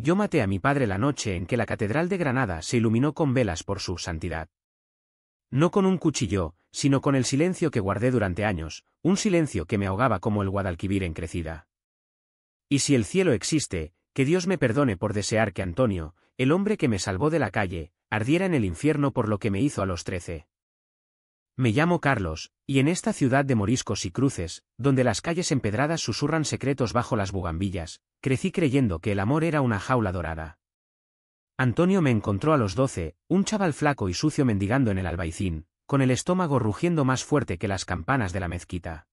yo maté a mi padre la noche en que la Catedral de Granada se iluminó con velas por su santidad. No con un cuchillo, sino con el silencio que guardé durante años, un silencio que me ahogaba como el Guadalquivir en crecida. Y si el cielo existe, que Dios me perdone por desear que Antonio, el hombre que me salvó de la calle, ardiera en el infierno por lo que me hizo a los 13. Me llamo Carlos, y en esta ciudad de moriscos y cruces, donde las calles empedradas susurran secretos bajo las bugambillas, crecí creyendo que el amor era una jaula dorada. Antonio me encontró a los 12, un chaval flaco y sucio mendigando en el Albaicín, con el estómago rugiendo más fuerte que las campanas de la mezquita.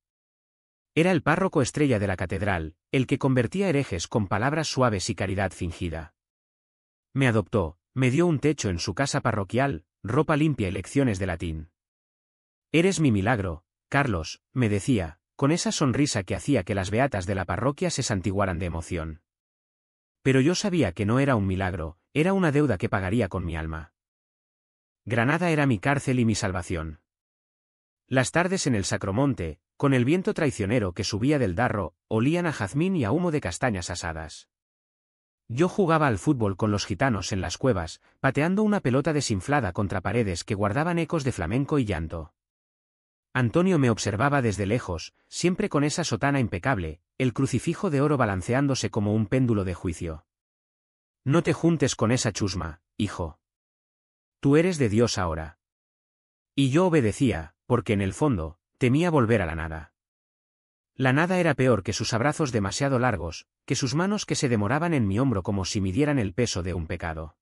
Era el párroco estrella de la catedral, el que convertía herejes con palabras suaves y caridad fingida. Me adoptó, me dio un techo en su casa parroquial, ropa limpia y lecciones de latín. «Eres mi milagro, Carlos», me decía, con esa sonrisa que hacía que las beatas de la parroquia se santiguaran de emoción. Pero yo sabía que no era un milagro, era una deuda que pagaría con mi alma. Granada era mi cárcel y mi salvación. Las tardes en el Sacromonte, con el viento traicionero que subía del Darro, olían a jazmín y a humo de castañas asadas. Yo jugaba al fútbol con los gitanos en las cuevas, pateando una pelota desinflada contra paredes que guardaban ecos de flamenco y llanto. Antonio me observaba desde lejos, siempre con esa sotana impecable, el crucifijo de oro balanceándose como un péndulo de juicio. «No te juntes con esa chusma, hijo. Tú eres de Dios ahora». Y yo obedecía, porque en el fondo, temía volver a la nada. La nada era peor que sus abrazos demasiado largos, que sus manos que se demoraban en mi hombro como si midieran el peso de un pecado.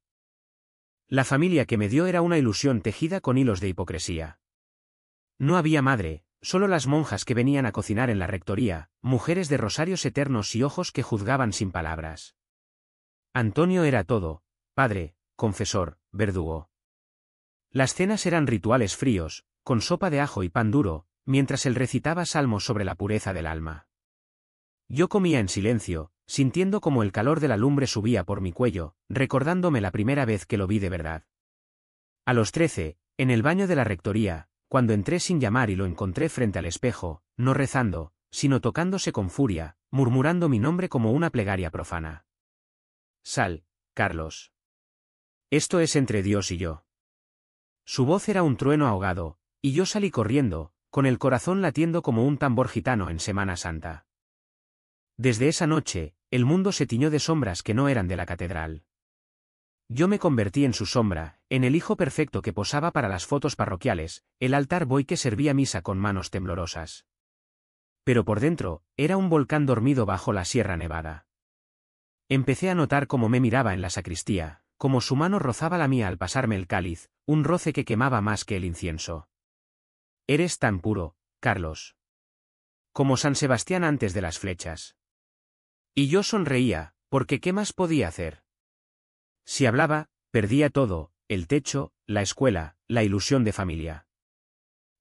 La familia que me dio era una ilusión tejida con hilos de hipocresía. No había madre, solo las monjas que venían a cocinar en la rectoría, mujeres de rosarios eternos y ojos que juzgaban sin palabras. Antonio era todo, padre, confesor, verdugo. Las cenas eran rituales fríos, con sopa de ajo y pan duro, mientras él recitaba salmos sobre la pureza del alma. Yo comía en silencio, sintiendo como el calor de la lumbre subía por mi cuello, recordándome la primera vez que lo vi de verdad. A los 13, en el baño de la rectoría, cuando entré sin llamar y lo encontré frente al espejo, no rezando, sino tocándose con furia, murmurando mi nombre como una plegaria profana. «Sal, Carlos. Esto es entre Dios y yo». Su voz era un trueno ahogado, y yo salí corriendo, con el corazón latiendo como un tambor gitano en Semana Santa. Desde esa noche, el mundo se tiñó de sombras que no eran de la catedral. Yo me convertí en su sombra, en el hijo perfecto que posaba para las fotos parroquiales, el altar boy que servía misa con manos temblorosas. Pero por dentro, era un volcán dormido bajo la Sierra Nevada. Empecé a notar cómo me miraba en la sacristía, cómo su mano rozaba la mía al pasarme el cáliz, un roce que quemaba más que el incienso. «Eres tan puro, Carlos. Como San Sebastián antes de las flechas». Y yo sonreía, porque ¿qué más podía hacer? Si hablaba, perdía todo, el techo, la escuela, la ilusión de familia.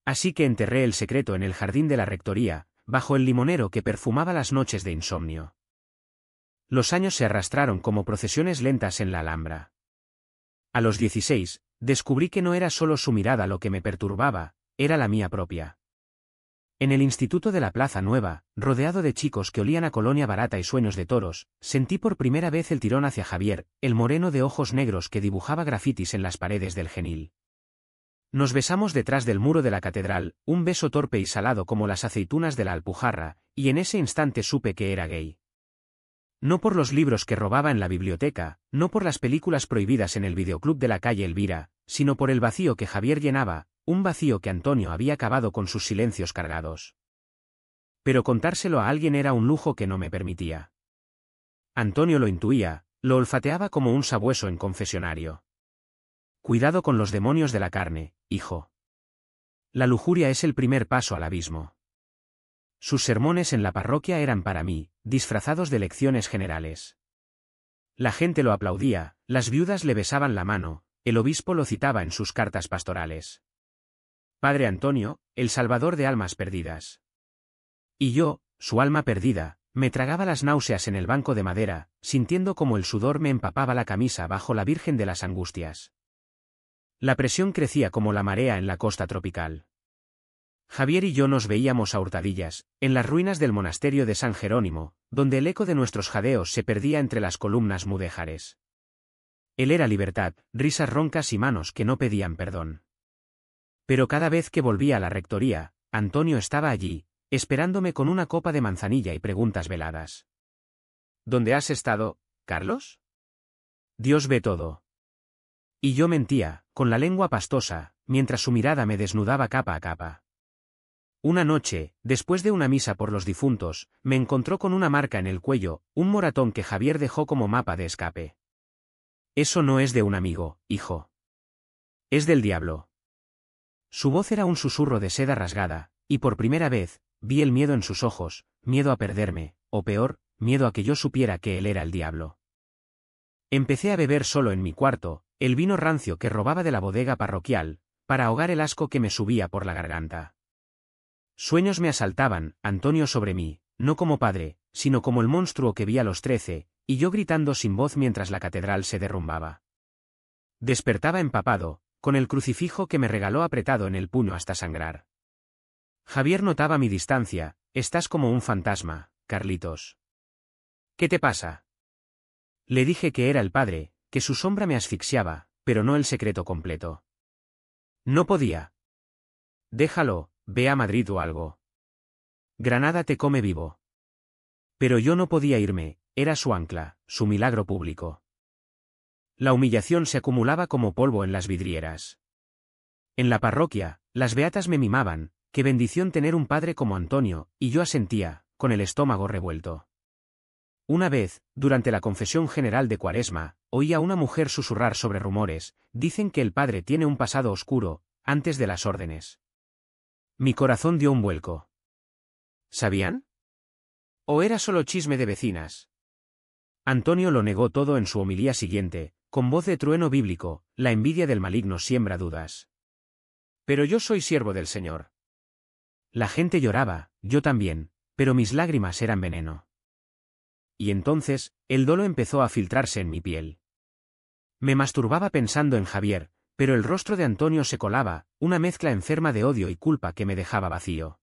Así que enterré el secreto en el jardín de la rectoría, bajo el limonero que perfumaba las noches de insomnio. Los años se arrastraron como procesiones lentas en la Alhambra. A los 16, descubrí que no era solo su mirada lo que me perturbaba, era la mía propia. En el instituto de la Plaza Nueva, rodeado de chicos que olían a colonia barata y sueños de toros, sentí por primera vez el tirón hacia Javier, el moreno de ojos negros que dibujaba grafitis en las paredes del Genil. Nos besamos detrás del muro de la catedral, un beso torpe y salado como las aceitunas de la Alpujarra, y en ese instante supe que era gay. No por los libros que robaba en la biblioteca, no por las películas prohibidas en el videoclub de la calle Elvira, sino por el vacío que Javier llenaba, un vacío que Antonio había cavado con sus silencios cargados. Pero contárselo a alguien era un lujo que no me permitía. Antonio lo intuía, lo olfateaba como un sabueso en confesionario. «Cuidado con los demonios de la carne, hijo. La lujuria es el primer paso al abismo». Sus sermones en la parroquia eran para mí, disfrazados de lecciones generales. La gente lo aplaudía, las viudas le besaban la mano, el obispo lo citaba en sus cartas pastorales. Padre Antonio, el salvador de almas perdidas. Y yo, su alma perdida, me tragaba las náuseas en el banco de madera, sintiendo como el sudor me empapaba la camisa bajo la Virgen de las Angustias. La presión crecía como la marea en la costa tropical. Javier y yo nos veíamos a hurtadillas, en las ruinas del monasterio de San Jerónimo, donde el eco de nuestros jadeos se perdía entre las columnas mudéjares. Él era libertad, risas roncas y manos que no pedían perdón. Pero cada vez que volvía a la rectoría, Antonio estaba allí, esperándome con una copa de manzanilla y preguntas veladas. ¿Dónde has estado, Carlos? Dios ve todo. Y yo mentía, con la lengua pastosa, mientras su mirada me desnudaba capa a capa. Una noche, después de una misa por los difuntos, me encontró con una marca en el cuello, un moratón que Javier dejó como mapa de escape. Eso no es de un amigo, hijo. Es del diablo. Su voz era un susurro de seda rasgada, y por primera vez, vi el miedo en sus ojos, miedo a perderme, o peor, miedo a que yo supiera que él era el diablo. Empecé a beber solo en mi cuarto, el vino rancio que robaba de la bodega parroquial, para ahogar el asco que me subía por la garganta. Sueños me asaltaban, Antonio sobre mí, no como padre, sino como el monstruo que vi a los 13, y yo gritando sin voz mientras la catedral se derrumbaba. Despertaba empapado, con el crucifijo que me regaló apretado en el puño hasta sangrar. Javier notaba mi distancia, estás como un fantasma, Carlitos. ¿Qué te pasa? Le dije que era el padre, que su sombra me asfixiaba, pero no el secreto completo. No podía. Déjalo, ve a Madrid o algo. Granada te come vivo. Pero yo no podía irme, era su ancla, su milagro público. La humillación se acumulaba como polvo en las vidrieras. En la parroquia, las beatas me mimaban, qué bendición tener un padre como Antonio, y yo asentía, con el estómago revuelto. Una vez, durante la confesión general de Cuaresma, oí a una mujer susurrar sobre rumores, dicen que el padre tiene un pasado oscuro, antes de las órdenes. Mi corazón dio un vuelco. ¿Sabían? ¿O era solo chisme de vecinas? Antonio lo negó todo en su homilía siguiente, con voz de trueno bíblico, la envidia del maligno siembra dudas. Pero yo soy siervo del Señor. La gente lloraba, yo también, pero mis lágrimas eran veneno. Y entonces, el dolo empezó a filtrarse en mi piel. Me masturbaba pensando en Javier, pero el rostro de Antonio se colaba, una mezcla enferma de odio y culpa que me dejaba vacío.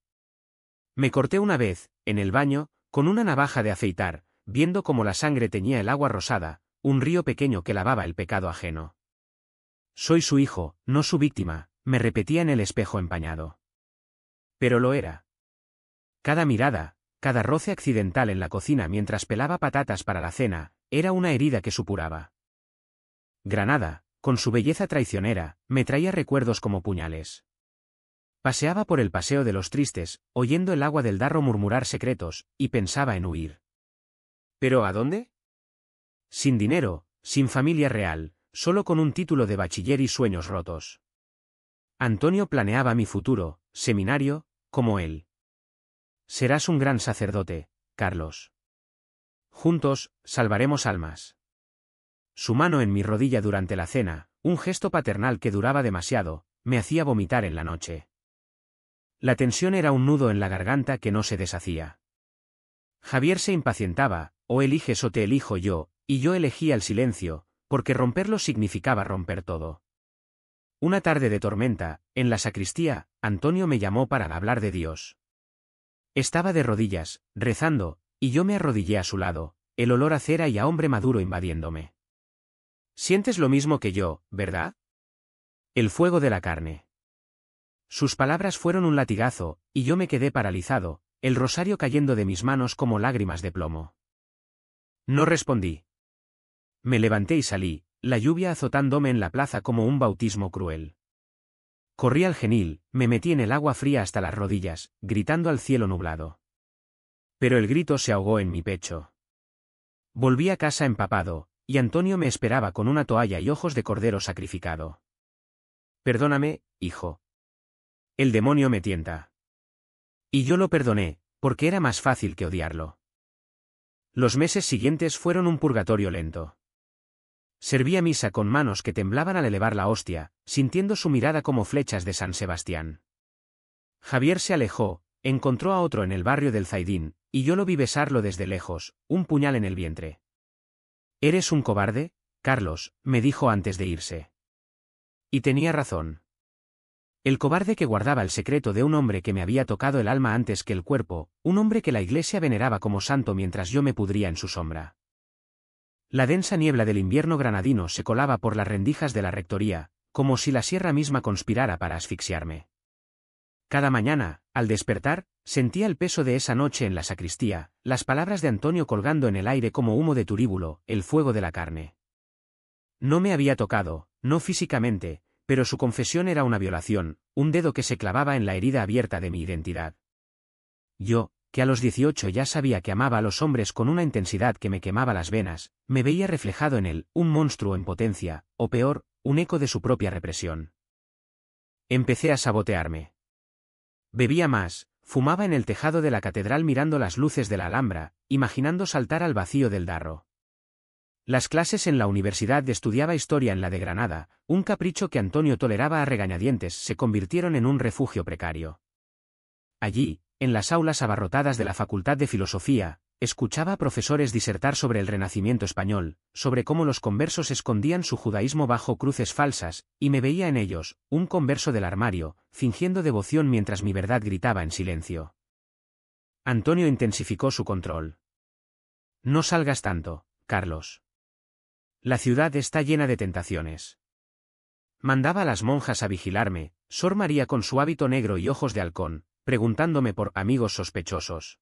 Me corté una vez, en el baño, con una navaja de afeitar, viendo cómo la sangre teñía el agua rosada, un río pequeño que lavaba el pecado ajeno. Soy su hijo, no su víctima, me repetía en el espejo empañado. Pero lo era. Cada mirada, cada roce accidental en la cocina mientras pelaba patatas para la cena, era una herida que supuraba. Granada, con su belleza traicionera, me traía recuerdos como puñales. Paseaba por el paseo de los tristes, oyendo el agua del Darro murmurar secretos, y pensaba en huir. ¿Pero a dónde? Sin dinero, sin familia real, solo con un título de bachiller y sueños rotos. Antonio planeaba mi futuro, seminario, como él. Serás un gran sacerdote, Carlos. Juntos, salvaremos almas. Su mano en mi rodilla durante la cena, un gesto paternal que duraba demasiado, me hacía vomitar en la noche. La tensión era un nudo en la garganta que no se deshacía. Javier se impacientaba, o eliges o te elijo yo, y yo elegía el silencio, porque romperlo significaba romper todo. Una tarde de tormenta, en la sacristía, Antonio me llamó para hablar de Dios. Estaba de rodillas, rezando, y yo me arrodillé a su lado, el olor a cera y a hombre maduro invadiéndome. Sientes lo mismo que yo, ¿verdad? El fuego de la carne. Sus palabras fueron un latigazo, y yo me quedé paralizado, el rosario cayendo de mis manos como lágrimas de plomo. No respondí. Me levanté y salí, la lluvia azotándome en la plaza como un bautismo cruel. Corrí al Genil, me metí en el agua fría hasta las rodillas, gritando al cielo nublado. Pero el grito se ahogó en mi pecho. Volví a casa empapado, y Antonio me esperaba con una toalla y ojos de cordero sacrificado. Perdóname, hijo. El demonio me tienta. Y yo lo perdoné, porque era más fácil que odiarlo. Los meses siguientes fueron un purgatorio lento. Servía misa con manos que temblaban al elevar la hostia, sintiendo su mirada como flechas de San Sebastián. Javier se alejó, encontró a otro en el barrio del Zaidín, y yo lo vi besarlo desde lejos, un puñal en el vientre. «¿Eres un cobarde, Carlos?», me dijo antes de irse. Y tenía razón. El cobarde que guardaba el secreto de un hombre que me había tocado el alma antes que el cuerpo, un hombre que la Iglesia veneraba como santo mientras yo me pudría en su sombra. La densa niebla del invierno granadino se colaba por las rendijas de la rectoría, como si la sierra misma conspirara para asfixiarme. Cada mañana, al despertar, sentía el peso de esa noche en la sacristía, las palabras de Antonio colgando en el aire como humo de turíbulo, el fuego de la carne. No me había tocado, no físicamente, pero su confesión era una violación, un dedo que se clavaba en la herida abierta de mi identidad. Yo, que a los 18 ya sabía que amaba a los hombres con una intensidad que me quemaba las venas, me veía reflejado en él, un monstruo en potencia, o peor, un eco de su propia represión. Empecé a sabotearme. Bebía más, fumaba en el tejado de la catedral mirando las luces de la Alhambra, imaginando saltar al vacío del Darro. Las clases en la universidad estudiaba historia en la de Granada, un capricho que Antonio toleraba a regañadientes, se convirtieron en un refugio precario. Allí, en las aulas abarrotadas de la Facultad de Filosofía, escuchaba a profesores disertar sobre el Renacimiento español, sobre cómo los conversos escondían su judaísmo bajo cruces falsas, y me veía en ellos, un converso del armario, fingiendo devoción mientras mi verdad gritaba en silencio. Antonio intensificó su control. No salgas tanto, Carlos. La ciudad está llena de tentaciones. Mandaba a las monjas a vigilarme, Sor María con su hábito negro y ojos de halcón, preguntándome por amigos sospechosos.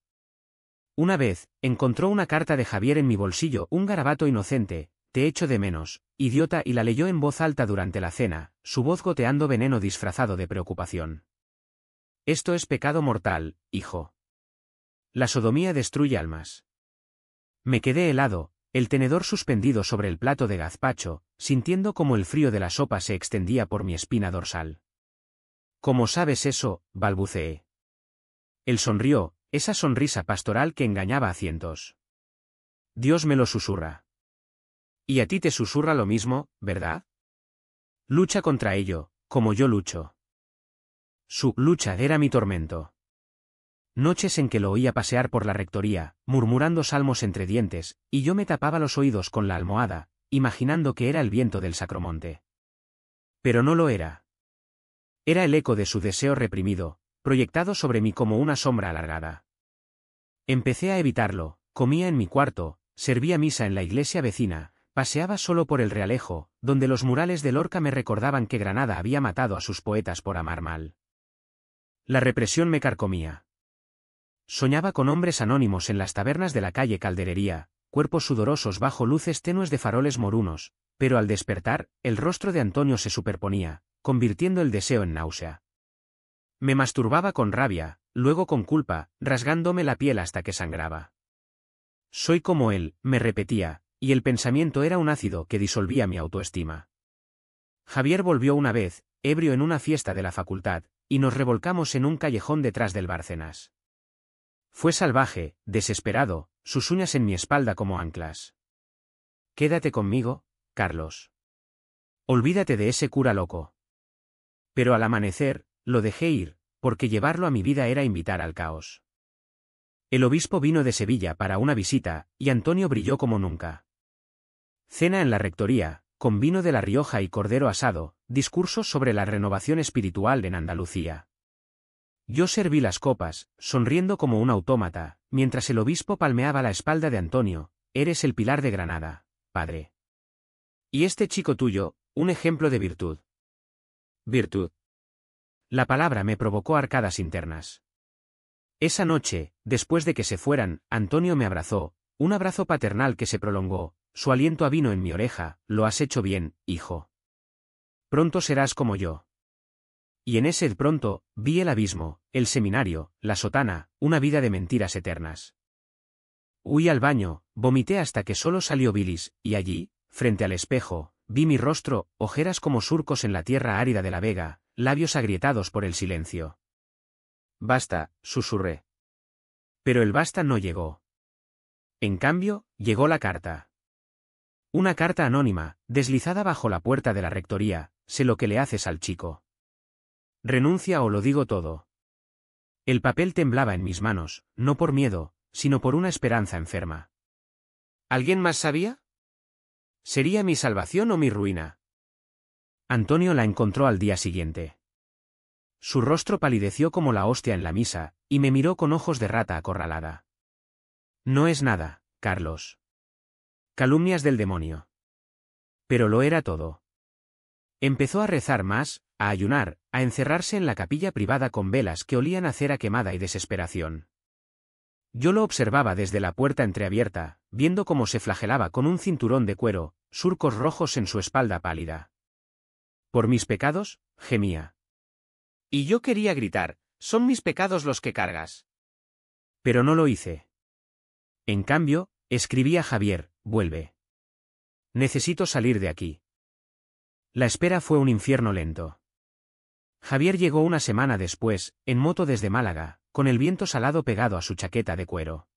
Una vez, encontró una carta de Javier en mi bolsillo, un garabato inocente: te echo de menos, idiota, y la leyó en voz alta durante la cena, su voz goteando veneno disfrazado de preocupación. Esto es pecado mortal, hijo. La sodomía destruye almas. Me quedé helado, el tenedor suspendido sobre el plato de gazpacho, sintiendo como el frío de la sopa se extendía por mi espina dorsal. ¿Cómo sabes eso?, balbuceé. Él sonrió, esa sonrisa pastoral que engañaba a cientos. Dios me lo susurra. Y a ti te susurra lo mismo, ¿verdad? Lucha contra ello, como yo lucho. Su lucha era mi tormento. Noches en que lo oía pasear por la rectoría, murmurando salmos entre dientes, y yo me tapaba los oídos con la almohada, imaginando que era el viento del Sacromonte. Pero no lo era. Era el eco de su deseo reprimido, proyectado sobre mí como una sombra alargada. Empecé a evitarlo, comía en mi cuarto, servía misa en la iglesia vecina, paseaba solo por el Realejo, donde los murales de Lorca me recordaban que Granada había matado a sus poetas por amar mal. La represión me carcomía. Soñaba con hombres anónimos en las tabernas de la calle Calderería, cuerpos sudorosos bajo luces tenues de faroles morunos, pero al despertar, el rostro de Antonio se superponía, convirtiendo el deseo en náusea. Me masturbaba con rabia, luego con culpa, rasgándome la piel hasta que sangraba. Soy como él, me repetía, y el pensamiento era un ácido que disolvía mi autoestima. Javier volvió una vez, ebrio en una fiesta de la facultad, y nos revolcamos en un callejón detrás del Bárcenas. Fue salvaje, desesperado, sus uñas en mi espalda como anclas. Quédate conmigo, Carlos. Olvídate de ese cura loco. Pero al amanecer, lo dejé ir, porque llevarlo a mi vida era invitar al caos. El obispo vino de Sevilla para una visita, y Antonio brilló como nunca. Cena en la rectoría, con vino de La Rioja y cordero asado, discursos sobre la renovación espiritual en Andalucía. Yo serví las copas, sonriendo como un autómata, mientras el obispo palmeaba la espalda de Antonio: eres el pilar de Granada, padre. Y este chico tuyo, un ejemplo de virtud. Virtud. La palabra me provocó arcadas internas. Esa noche, después de que se fueran, Antonio me abrazó, un abrazo paternal que se prolongó, su aliento a vino en mi oreja: lo has hecho bien, hijo. Pronto serás como yo. Y en ese pronto, vi el abismo, el seminario, la sotana, una vida de mentiras eternas. Huí al baño, vomité hasta que solo salió bilis, y allí, frente al espejo, vi mi rostro, ojeras como surcos en la tierra árida de la vega, labios agrietados por el silencio. Basta, susurré. Pero el basta no llegó. En cambio, llegó la carta. Una carta anónima, deslizada bajo la puerta de la rectoría: sé lo que le haces al chico. Renuncia o lo digo todo. El papel temblaba en mis manos, no por miedo, sino por una esperanza enferma. ¿Alguien más sabía? ¿Sería mi salvación o mi ruina? Antonio la encontró al día siguiente. Su rostro palideció como la hostia en la misa, y me miró con ojos de rata acorralada. No es nada, Carlos. Calumnias del demonio. Pero lo era todo. Empezó a rezar más, a ayunar, a encerrarse en la capilla privada con velas que olían a cera quemada y desesperación. Yo lo observaba desde la puerta entreabierta, viendo cómo se flagelaba con un cinturón de cuero, surcos rojos en su espalda pálida. Por mis pecados, gemía. Y yo quería gritar, son mis pecados los que cargas. Pero no lo hice. En cambio, escribí a Javier, vuelve. Necesito salir de aquí. La espera fue un infierno lento. Javier llegó una semana después, en moto desde Málaga, con el viento salado pegado a su chaqueta de cuero.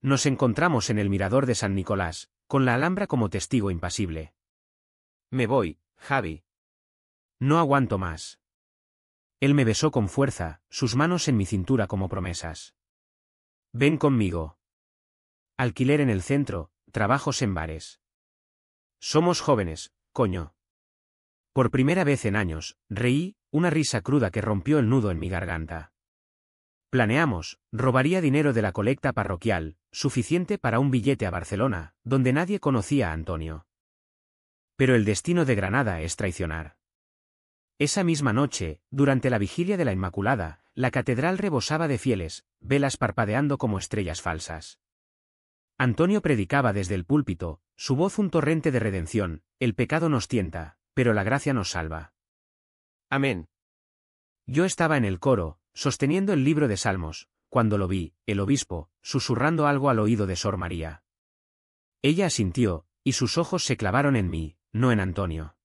Nos encontramos en el mirador de San Nicolás, con la Alhambra como testigo impasible. Me voy, Javi. No aguanto más. Él me besó con fuerza, sus manos en mi cintura como promesas. Ven conmigo. Alquiler en el centro, trabajos en bares. Somos jóvenes, coño. Por primera vez en años, reí, una risa cruda que rompió el nudo en mi garganta. Planeamos, robaría dinero de la colecta parroquial, suficiente para un billete a Barcelona, donde nadie conocía a Antonio. Pero el destino de Granada es traicionar. Esa misma noche, durante la vigilia de la Inmaculada, la catedral rebosaba de fieles, velas parpadeando como estrellas falsas. Antonio predicaba desde el púlpito, su voz un torrente de redención, el pecado nos tienta, pero la gracia nos salva. Amén. Yo estaba en el coro, sosteniendo el libro de Salmos, cuando lo vi, el obispo, susurrando algo al oído de Sor María. Ella asintió, y sus ojos se clavaron en mí, no en Antonio.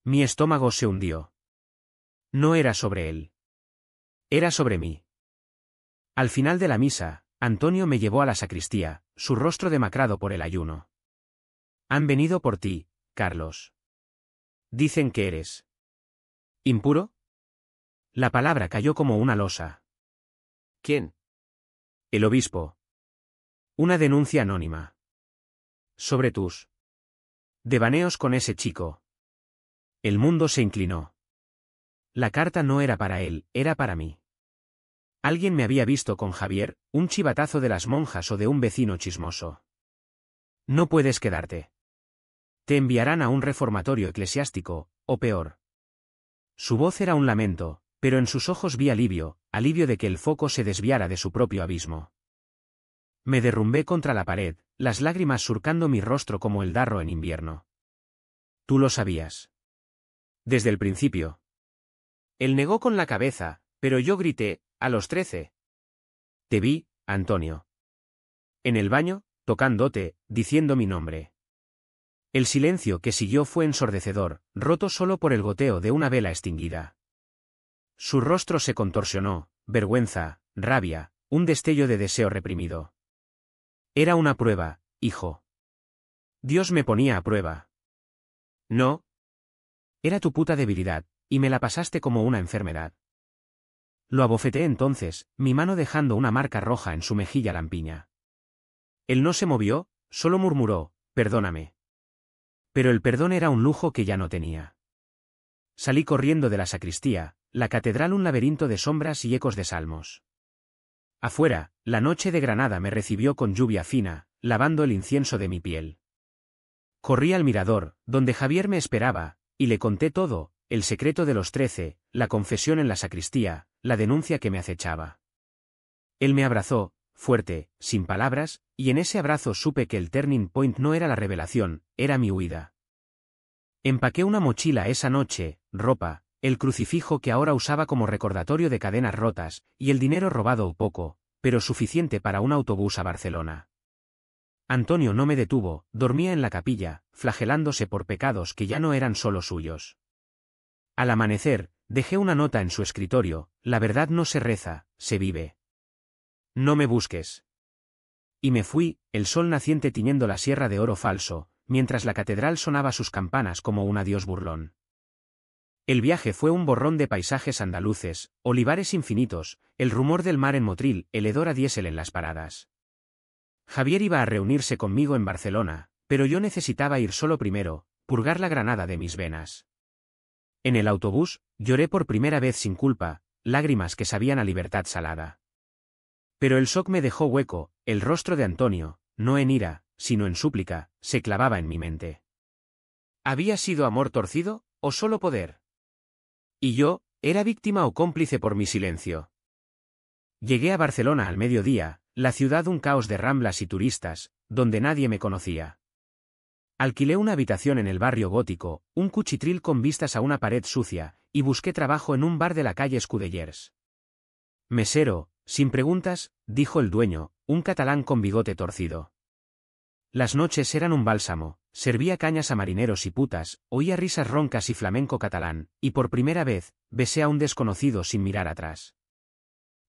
Mi estómago se hundió. No era sobre él. Era sobre mí. Al final de la misa, Antonio me llevó a la sacristía, su rostro demacrado por el ayuno. Han venido por ti, Carlos. Dicen que eres ¿impuro? La palabra cayó como una losa. ¿Quién? El obispo. Una denuncia anónima. Sobre tus devaneos con ese chico. El mundo se inclinó. La carta no era para él, era para mí. Alguien me había visto con Javier, un chivatazo de las monjas o de un vecino chismoso. No puedes quedarte. Te enviarán a un reformatorio eclesiástico, o peor. Su voz era un lamento, pero en sus ojos vi alivio, alivio de que el foco se desviara de su propio abismo. Me derrumbé contra la pared, las lágrimas surcando mi rostro como el darro en invierno. Tú lo sabías. Desde el principio. Él negó con la cabeza, pero yo grité, a los 13. Te vi, Antonio. En el baño, tocándote, diciendo mi nombre. El silencio que siguió fue ensordecedor, roto solo por el goteo de una vela extinguida. Su rostro se contorsionó, vergüenza, rabia, un destello de deseo reprimido. Era una prueba, hijo. Dios me ponía a prueba. No. Era tu puta debilidad, y me la pasaste como una enfermedad. Lo abofeteé entonces, mi mano dejando una marca roja en su mejilla lampiña. Él no se movió, solo murmuró, perdóname. Pero el perdón era un lujo que ya no tenía. Salí corriendo de la sacristía, la catedral un laberinto de sombras y ecos de salmos. Afuera, la noche de Granada me recibió con lluvia fina, lavando el incienso de mi piel. Corrí al mirador, donde Javier me esperaba, y le conté todo, el secreto de los 13, la confesión en la sacristía, la denuncia que me acechaba. Él me abrazó, fuerte, sin palabras, y en ese abrazo supe que el turning point no era la revelación, era mi huida. Empaqué una mochila esa noche, ropa, el crucifijo que ahora usaba como recordatorio de cadenas rotas, y el dinero robado poco, pero suficiente para un autobús a Barcelona. Antonio no me detuvo, dormía en la capilla, flagelándose por pecados que ya no eran solo suyos. Al amanecer, dejé una nota en su escritorio, la verdad no se reza, se vive. No me busques. Y me fui, el sol naciente tiñendo la sierra de oro falso, mientras la catedral sonaba sus campanas como un adiós burlón. El viaje fue un borrón de paisajes andaluces, olivares infinitos, el rumor del mar en Motril, el hedor a diésel en las paradas. Javier iba a reunirse conmigo en Barcelona, pero yo necesitaba ir solo primero, purgar la Granada de mis venas. En el autobús, lloré por primera vez sin culpa, lágrimas que sabían a libertad salada. Pero el shock me dejó hueco, el rostro de Antonio, no en ira, sino en súplica, se clavaba en mi mente. ¿Había sido amor torcido, o solo poder? ¿Y yo, era víctima o cómplice por mi silencio? Llegué a Barcelona al mediodía, la ciudad un caos de ramblas y turistas, donde nadie me conocía. Alquilé una habitación en el barrio gótico, un cuchitril con vistas a una pared sucia, y busqué trabajo en un bar de la calle Escudellers. Mesero, sin preguntas, dijo el dueño, un catalán con bigote torcido. Las noches eran un bálsamo, servía cañas a marineros y putas, oía risas roncas y flamenco catalán, y por primera vez, besé a un desconocido sin mirar atrás.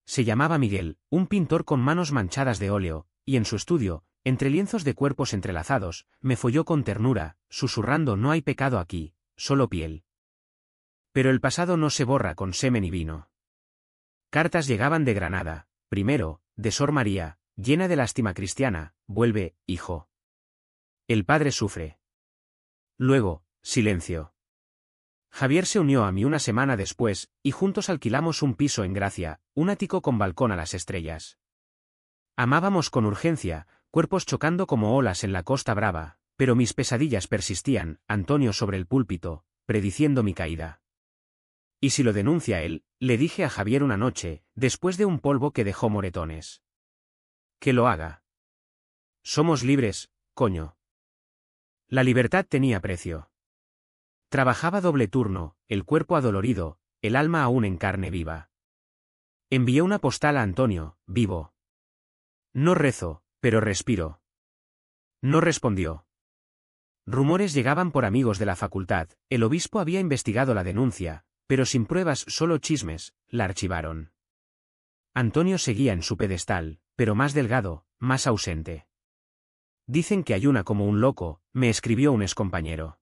Se llamaba Miguel, un pintor con manos manchadas de óleo, y en su estudio, entre lienzos de cuerpos entrelazados, me folló con ternura, susurrando: no hay pecado aquí, solo piel. Pero el pasado no se borra con semen y vino. Cartas llegaban de Granada, primero, de Sor María, llena de lástima cristiana: vuelve, hijo. El padre sufre. Luego, silencio. Javier se unió a mí una semana después, y juntos alquilamos un piso en Gracia, un ático con balcón a las estrellas. Amábamos con urgencia, cuerpos chocando como olas en la Costa Brava, pero mis pesadillas persistían, Antonio sobre el púlpito, prediciendo mi caída. ¿Y si lo denuncia él?, le dije a Javier una noche, después de un polvo que dejó moretones. Que lo haga. Somos libres, coño. La libertad tenía precio. Trabajaba doble turno, el cuerpo adolorido, el alma aún en carne viva. Envié una postal a Antonio, vivo. No rezo, pero respiro. No respondió. Rumores llegaban por amigos de la facultad, el obispo había investigado la denuncia, pero sin pruebas, solo chismes, la archivaron. Antonio seguía en su pedestal, pero más delgado, más ausente. Dicen que ayuna como un loco, me escribió un excompañero.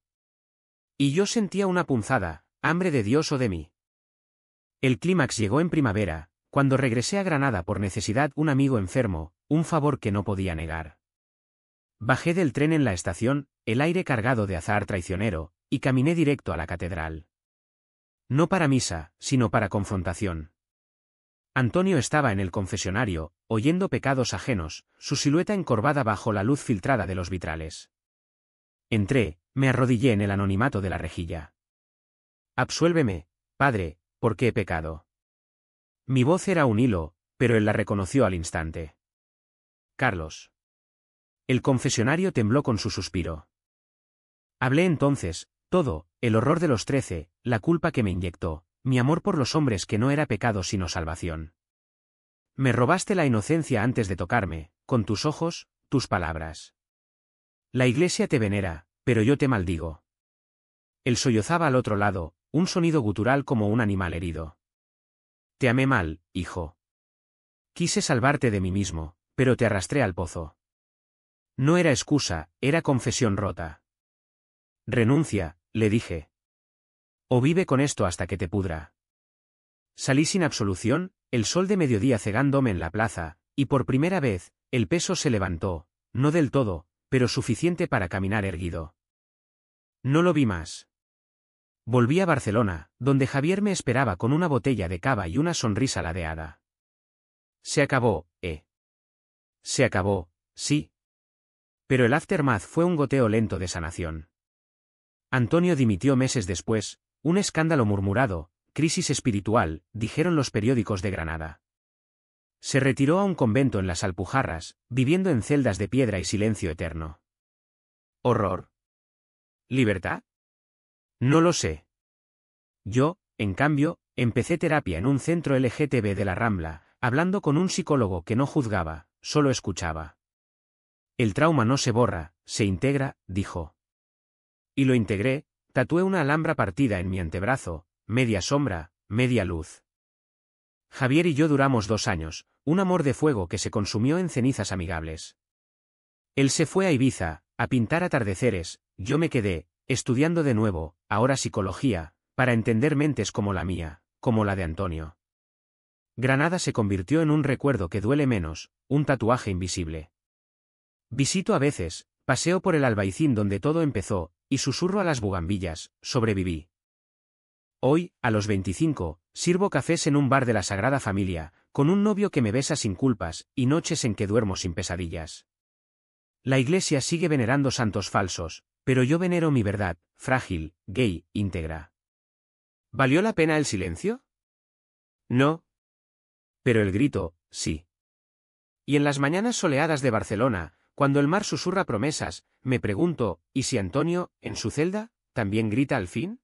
Y yo sentía una punzada, hambre de Dios o de mí. El clímax llegó en primavera, cuando regresé a Granada por necesidad, un amigo enfermo, un favor que no podía negar. Bajé del tren en la estación, el aire cargado de azahar traicionero, y caminé directo a la catedral. No para misa, sino para confrontación. Antonio estaba en el confesionario, oyendo pecados ajenos, su silueta encorvada bajo la luz filtrada de los vitrales. Entré, me arrodillé en el anonimato de la rejilla. Absuélveme, padre, porque he pecado. Mi voz era un hilo, pero él la reconoció al instante. Carlos. El confesionario tembló con su suspiro. Hablé entonces, todo, el horror de los 13, la culpa que me inyectó, mi amor por los hombres que no era pecado sino salvación. Me robaste la inocencia antes de tocarme, con tus ojos, tus palabras. La iglesia te venera, pero yo te maldigo. Él sollozaba al otro lado, un sonido gutural como un animal herido. Te amé mal, hijo. Quise salvarte de mí mismo, pero te arrastré al pozo. No era excusa, era confesión rota. Renuncia, le dije. O vive con esto hasta que te pudra. Salí sin absolución, el sol de mediodía cegándome en la plaza, y por primera vez, el peso se levantó, no del todo, pero suficiente para caminar erguido. No lo vi más. Volví a Barcelona, donde Javier me esperaba con una botella de cava y una sonrisa ladeada. Se acabó, Se acabó, sí. Pero el aftermath fue un goteo lento de sanación. Antonio dimitió meses después, un escándalo murmurado, crisis espiritual, dijeron los periódicos de Granada. Se retiró a un convento en las Alpujarras, viviendo en celdas de piedra y silencio eterno. ¿Horror? ¿Libertad? No lo sé. Yo, en cambio, empecé terapia en un centro LGTB de la Rambla, hablando con un psicólogo que no juzgaba, solo escuchaba. El trauma no se borra, se integra, dijo. Y lo integré, tatué una alhambra partida en mi antebrazo, media sombra, media luz. Javier y yo duramos 2 años, un amor de fuego que se consumió en cenizas amigables. Él se fue a Ibiza, a pintar atardeceres, yo me quedé, estudiando de nuevo, ahora psicología, para entender mentes como la mía, como la de Antonio. Granada se convirtió en un recuerdo que duele menos, un tatuaje invisible. Visito a veces, paseo por el Albaicín donde todo empezó, y susurro a las bugambillas, sobreviví. Hoy, a los 25, sirvo cafés en un bar de la Sagrada Familia, con un novio que me besa sin culpas, y noches en que duermo sin pesadillas. La Iglesia sigue venerando santos falsos, pero yo venero mi verdad, frágil, gay, íntegra. ¿Valió la pena el silencio? No. Pero el grito, sí. Y en las mañanas soleadas de Barcelona, cuando el mar susurra promesas, me pregunto, ¿y si Antonio, en su celda, también grita al fin?